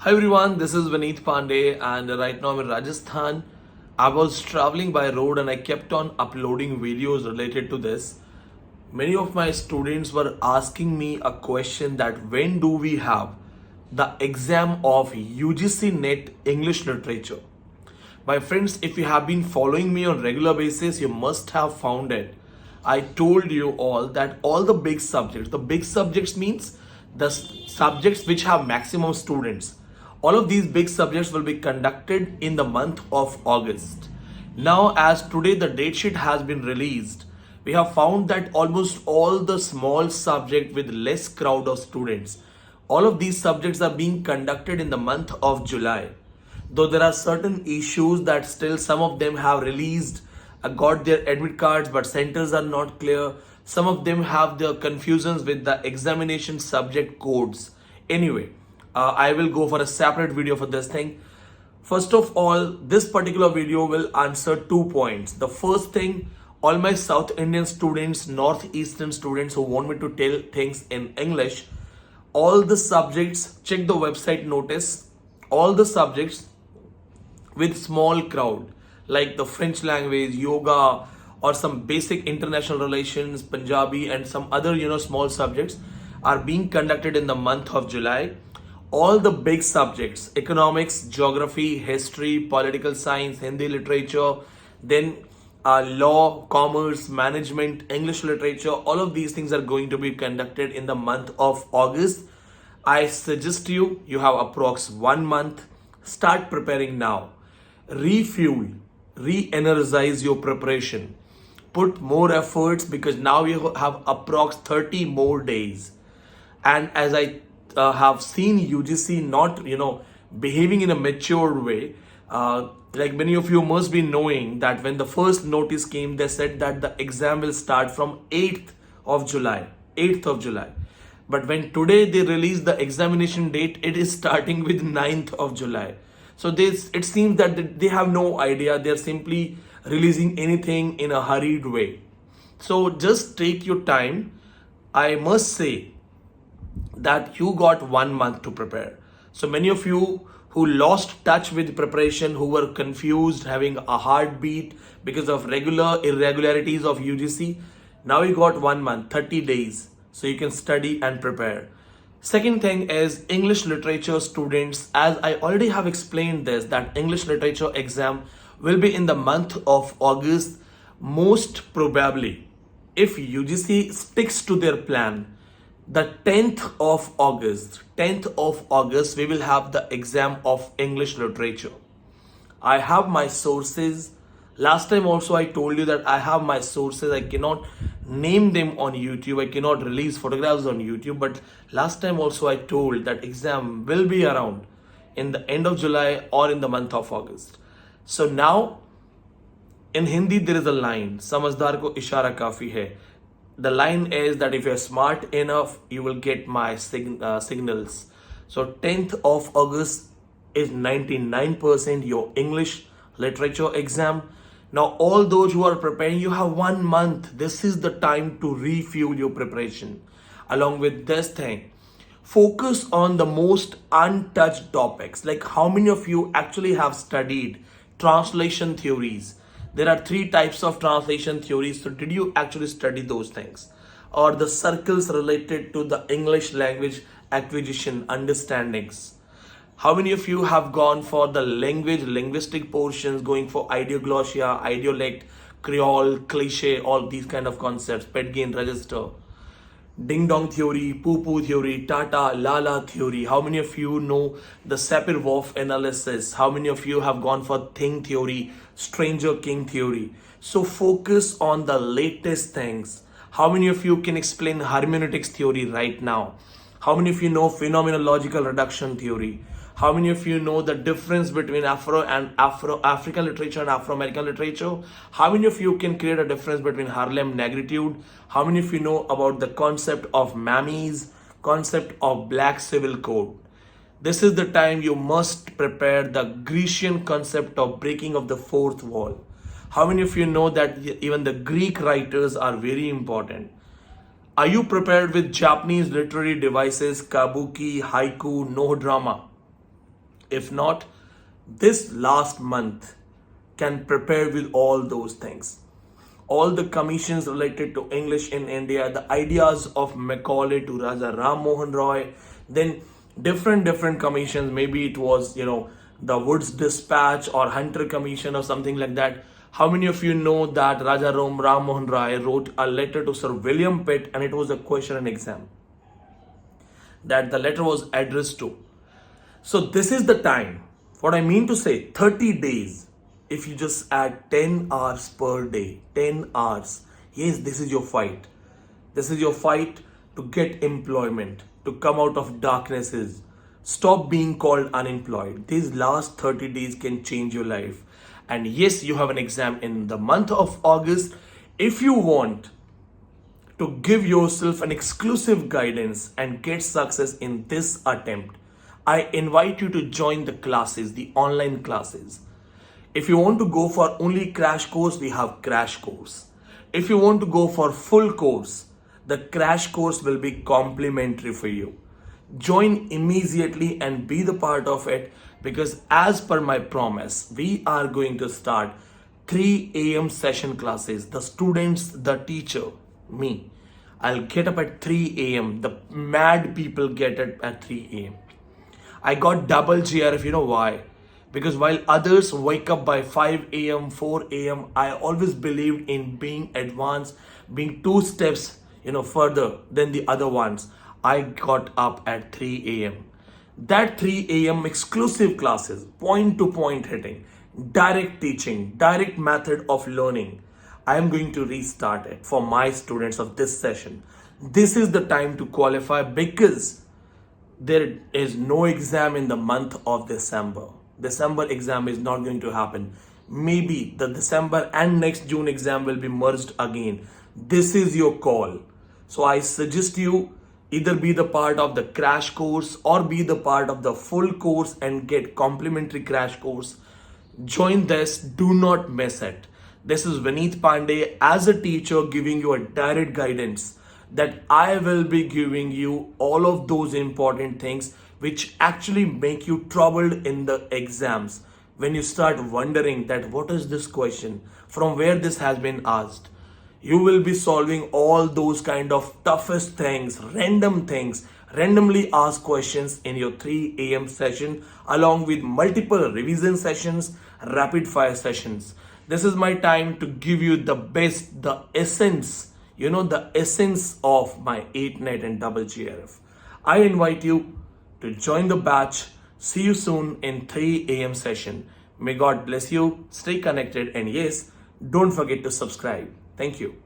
Hi everyone, this is Vineet Pandey and right now I'm in Rajasthan. I was traveling by road and I kept on uploading videos related to this. Many of my students were asking me a question that when do we have the exam of UGC NET English Literature? My friends, if you have been following me on regular basis, you must have found it. I told you all that all the big subjects means the subjects which have maximum students. All of these big subjects will be conducted in the month of August. Now, as today the date sheet has been released, we have found that almost all the small subject with less crowd of students, all of these subjects are being conducted in the month of July. Though there are certain issues that still some of them have released, got their admit cards, but centers are not clear. Some of them have their confusions with the examination subject codes. Anyway, I will go for a separate video for this thing. First of all, this particular video will answer 2 points. The first thing, all my South Indian students, Northeastern students who want me to tell things in English, all the subjects, check the website notice, all the subjects with small crowd like the French language, yoga, or some basic international relations, Punjabi, and some other small subjects are being conducted in the month of July. All the big subjects, economics, geography, history, political science, Hindi literature, then law, commerce, management, English literature, all of these things are going to be conducted in the month of August. I suggest you have approx 1 month. Start preparing now. Refuel, re-energize your preparation. Put more efforts because now you have approx 30 more days. And as I have seen UGC not behaving in a mature way, like many of you must be knowing that when the first notice came, they said that the exam will start from 8th of July. But when today they release the examination date, it is starting with 9th of July. So it seems that they have no idea. They're simply releasing anything in a hurried way. So just take your time. I must say that you got 1 month to prepare. So many of you who lost touch with preparation, who were confused, having a heartbeat because of regular irregularities of UGC, now you got 1 month, 30 days. So you can study and prepare. Second thing is English literature students. As I already have explained this, that English literature exam will be in the month of August. Most probably, if UGC sticks to their plan, the 10th of August, we will have the exam of English literature. I have my sources. Last time also I told you that I have my sources. I cannot name them on YouTube. I cannot release photographs on YouTube. But last time also I told that exam will be around in the end of July or in the month of August. So now in Hindi there is a line, समझदार को इशारा काफी है. The line is that if you're smart enough, you will get my signals. So 10th of August is 99% your English literature exam. Now all those who are preparing, you have 1 month. This is the time to refuel your preparation. Along with this thing, focus on the most untouched topics. Like how many of you actually have studied translation theories? There are 3 types of translation theories. So did you actually study those things? Or the circles related to the English language acquisition understandings? How many of you have gone for the linguistic portions, going for ideoglossia, idiolect, creole, cliche, all these kind of concepts, pet gain register, ding dong theory, poo poo theory, tata lala theory? How many of you know the Sapir-Whorf analysis? How many of you have gone for thing theory, stranger king theory? So focus on the latest things. How many of you can explain hermeneutics theory right now? How many of you know phenomenological reduction theory? How many of you know the difference between African literature and Afro-American literature? How many of you can create a difference between Harlem negritude? How many of you know about the concept of mammies, concept of black civil code? This is the time you must prepare the Grecian concept of breaking of the fourth wall. How many of you know that even the Greek writers are very important? Are you prepared with Japanese literary devices, kabuki, haiku, no drama? If not, this last month can prepare with all those things. All the commissions related to English in India, the ideas of Macaulay to Raja Ram Mohan Roy, then different commissions. Maybe it was, the Woods Dispatch or Hunter Commission or something like that. How many of you know that Raja Ram Mohan Roy wrote a letter to Sir William Pitt, and it was a question and exam that the letter was addressed to? So this is the time. What I mean to say, 30 days. If you just add 10 hours per day, 10 hours. Yes, this is your fight. This is your fight to get employment, to come out of darknesses. Stop being called unemployed. These last 30 days can change your life. And yes, you have an exam in the month of August. If you want to give yourself an exclusive guidance and get success in this attempt, I invite you to join the classes, the online classes. If you want to go for only crash course, we have crash course. If you want to go for full course, the crash course will be complimentary for you. Join immediately and be the part of it, because as per my promise, we are going to start 3 a.m. session classes. The students, the teacher, me. I'll get up at 3 a.m. The mad people get it at 3 a.m. I got double JRF. You know why? Because while others wake up by 5 a.m., 4 a.m., I always believed in being advanced, being 2 steps, further than the other ones. I got up at 3 a.m. That 3 a.m. exclusive classes, point-to-point hitting, direct teaching, direct method of learning, I am going to restart it for my students of this session. This is the time to qualify, because there is no exam in the month of December. December exam is not going to happen. Maybe the December and next June exam will be merged again. This is your call. So I suggest you either be the part of the crash course or be the part of the full course and get complimentary crash course. Join this. Do not miss it. This is Vineet Pandey as a teacher giving you a direct guidance that I will be giving you all of those important things which actually make you troubled in the exams. When you start wondering that what is this question, from where this has been asked, you will be solving all those kind of toughest things, randomly asked questions in your 3 a.m. session, along with multiple revision sessions, rapid fire sessions. This is my time to give you the best, the essence, the essence of my 8 night and double JRF. I invite you to join the batch. See you soon in 3 a.m. session. May God bless you. Stay connected, and yes, don't forget to subscribe. Thank you.